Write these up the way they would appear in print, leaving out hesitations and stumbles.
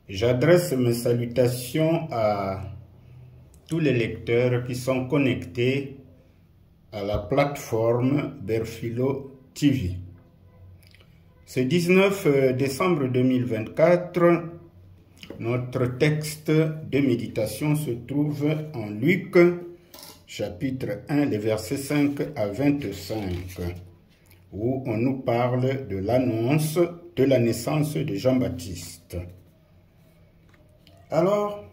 J'adresse mes salutations à tous les lecteurs qui sont connectés à la plateforme Berphilo TV. Ce 19 décembre 2024, notre texte de méditation se trouve en Luc, chapitre 1, les versets 5 à 25, où on nous parle de l'annonce de la naissance de Jean-Baptiste. Alors,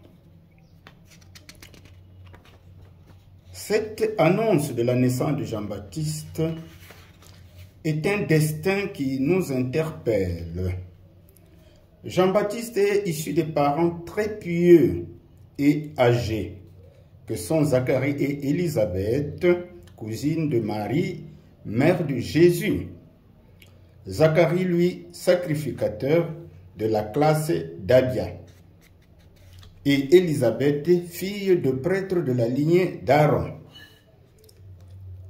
cette annonce de la naissance de Jean-Baptiste est un destin qui nous interpelle. Jean-Baptiste est issu de parents très pieux et âgés, que sont Zacharie et Élisabeth, cousine de Marie, mère de Jésus. Zacharie, lui, sacrificateur de la classe d'Abia. Et Élisabeth, fille de prêtre de la lignée d'Aaron.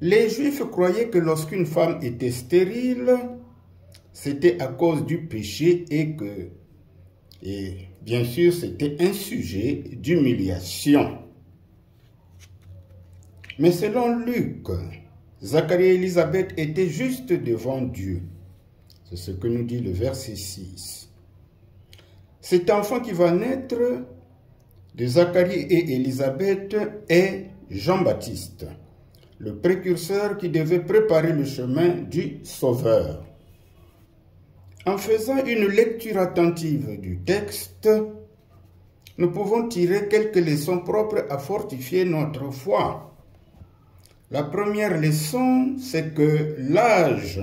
Les Juifs croyaient que lorsqu'une femme était stérile, c'était à cause du péché et bien sûr, c'était un sujet d'humiliation. Mais selon Luc, Zacharie et Élisabeth étaient juste devant Dieu. C'est ce que nous dit le verset 6. Cet enfant qui va naître de Zacharie et Élisabeth est Jean-Baptiste, le précurseur qui devait préparer le chemin du Sauveur. En faisant une lecture attentive du texte, nous pouvons tirer quelques leçons propres à fortifier notre foi. La première leçon, c'est que l'âge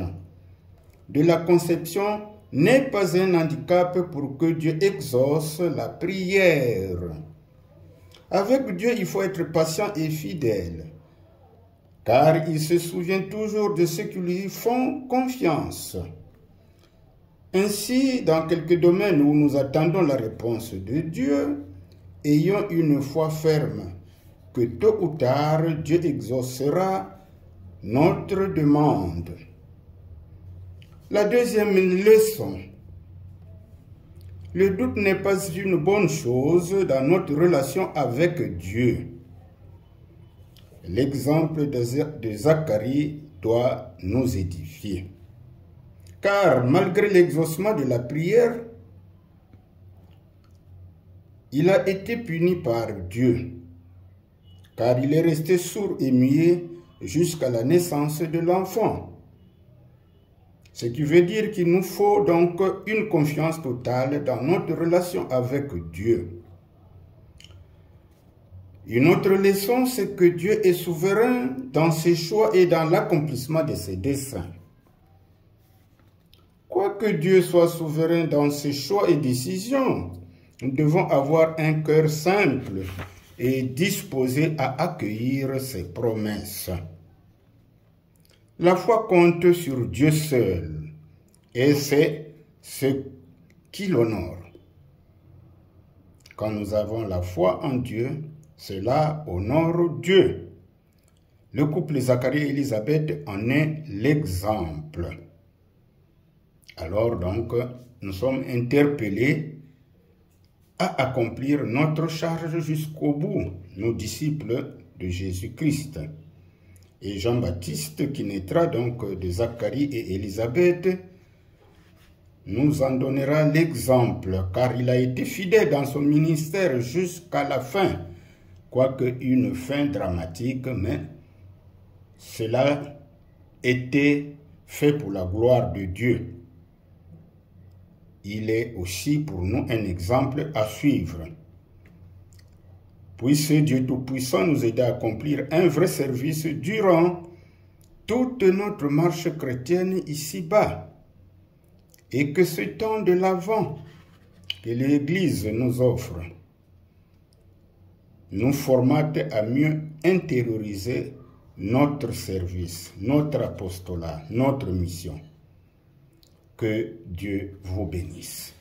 de la conception n'est pas un handicap pour que Dieu exauce la prière. Avec Dieu, il faut être patient et fidèle, car il se souvient toujours de ceux qui lui font confiance. Ainsi, dans quelques domaines où nous attendons la réponse de Dieu, ayons une foi ferme, que tôt ou tard, Dieu exaucera notre demande. La deuxième leçon. Le doute n'est pas une bonne chose dans notre relation avec Dieu. L'exemple de Zacharie doit nous édifier. Car malgré l'exaucement de la prière, il a été puni par Dieu, car il est resté sourd et muet jusqu'à la naissance de l'enfant. Ce qui veut dire qu'il nous faut donc une confiance totale dans notre relation avec Dieu. Une autre leçon, c'est que Dieu est souverain dans ses choix et dans l'accomplissement de ses desseins. Quoique Dieu soit souverain dans ses choix et décisions, nous devons avoir un cœur simple et disposé à accueillir ses promesses. La foi compte sur Dieu seul, et c'est ce qui l'honore. Quand nous avons la foi en Dieu, cela honore Dieu. Le couple Zacharie et Élisabeth en est l'exemple. Alors donc, nous sommes interpellés à accomplir notre charge jusqu'au bout, nos disciples de Jésus-Christ. Et Jean-Baptiste, qui naîtra donc de Zacharie et Élisabeth, nous en donnera l'exemple, car il a été fidèle dans son ministère jusqu'à la fin, quoique une fin dramatique, mais cela était fait pour la gloire de Dieu. Il est aussi pour nous un exemple à suivre. Puisse Dieu Tout-Puissant nous aider à accomplir un vrai service durant toute notre marche chrétienne ici-bas. Et que ce temps de l'Avent que l'Église nous offre nous formate à mieux intérioriser notre service, notre apostolat, notre mission. Que Dieu vous bénisse.